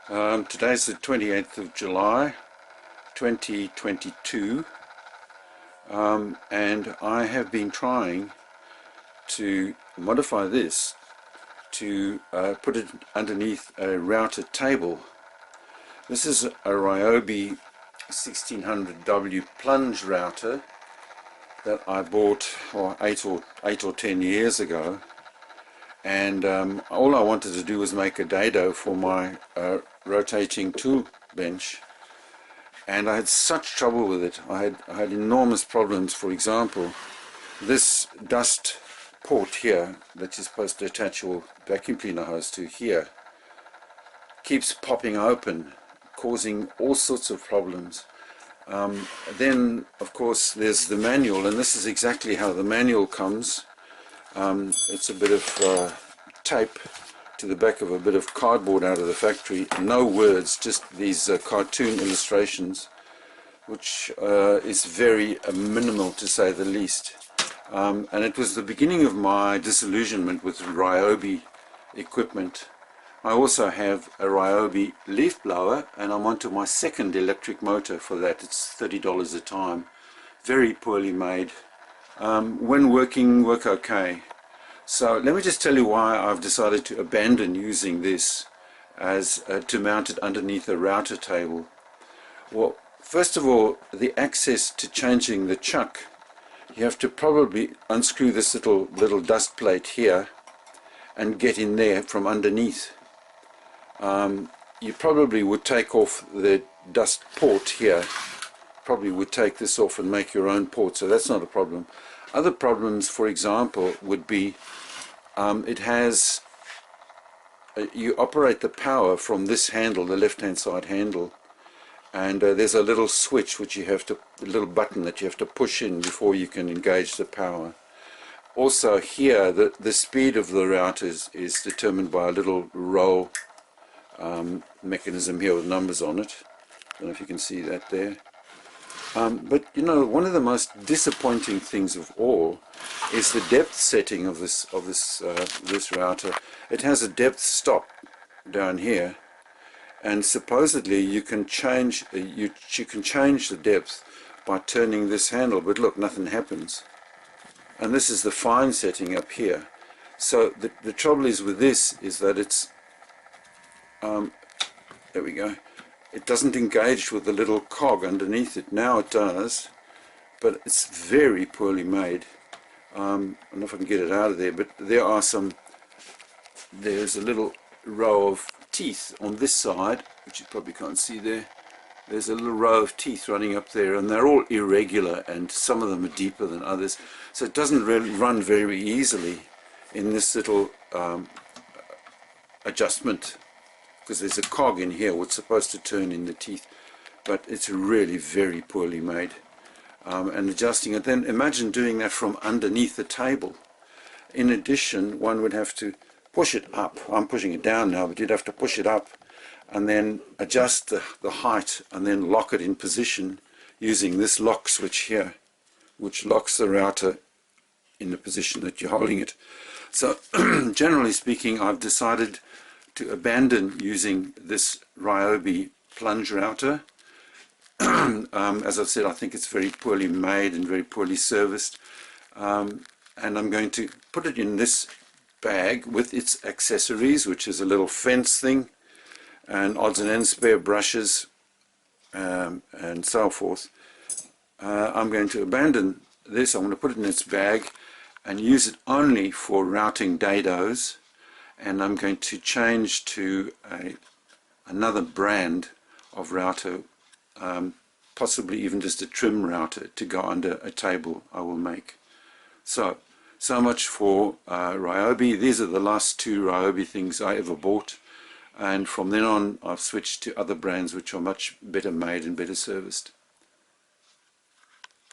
Today's the 28th of July 2022, and I have been trying to modify this to put it underneath a router table. This is a Ryobi 1600W plunge router that I bought eight or 10 years ago, and all I wanted to do was make a dado for my rotating tool bench, and I had such trouble with it. I had enormous problems. For example, this dust port here that you're supposed to attach your vacuum cleaner hose to here keeps popping open, causing all sorts of problems. Then of course there's the manual, and this is exactly how the manual comes. It's a bit of tape to the back of a bit of cardboard out of the factory. No words, just these cartoon illustrations, which is very minimal to say the least. And it was the beginning of my disillusionment with Ryobi equipment. I also have a Ryobi leaf blower, and I'm onto my second electric motor for that. It's $30 a time. Very poorly made. When working, work okay. So let me just tell you why I've decided to abandon using this as to mount it underneath a router table. Well, first of all, the access to changing the chuck. You have to probably unscrew this little dust plate here and get in there from underneath. You probably would take off the dust port here. Probably would take this off and make your own port, so that's not a problem. Other problems, for example, would be you operate the power from this handle, the left-hand side handle, and there's a little switch which a little button that you have to push in before you can engage the power. Also here, the speed of the router is determined by a little roll mechanism here with numbers on it. I don't know if you can see that there. But you know, one of the most disappointing things of all is the depth setting of this router. It has a depth stop down here, and supposedly you can change you can change the depth by turning this handle. But look, nothing happens. And this is the fine setting up here. So the trouble is with this is that it's there we go. It doesn't engage with the little cog underneath it. Now it does, but it's very poorly made. I don't know if I can get it out of there, but there's a little row of teeth on this side, which you probably can't see there. There's a little row of teeth running up there, and they're all irregular, and some of them are deeper than others. So it doesn't really run very easily in this little adjustment, because there's a cog in here which is supposed to turn in the teeth, but it's really very poorly made. And adjusting it, then imagine doing that from underneath the table. In addition, one would have to push it up. I'm pushing it down now, but you'd have to push it up and then adjust the height and then lock it in position using this lock switch here, which locks the router in the position that you're holding it. So generally speaking, I've decided to abandon using this Ryobi plunge router. As I've said, I think it's very poorly made and very poorly serviced, and I'm going to put it in this bag with its accessories, which is a little fence thing and odds and ends spare brushes and so forth. I'm going to abandon this. I'm going to put it in its bag and use it only for routing dados, and I'm going to change to another brand of router, possibly even just a trim router to go under a table I will make. So much for Ryobi. These are the last two Ryobi things I ever bought, and from then on I've switched to other brands which are much better made and better serviced.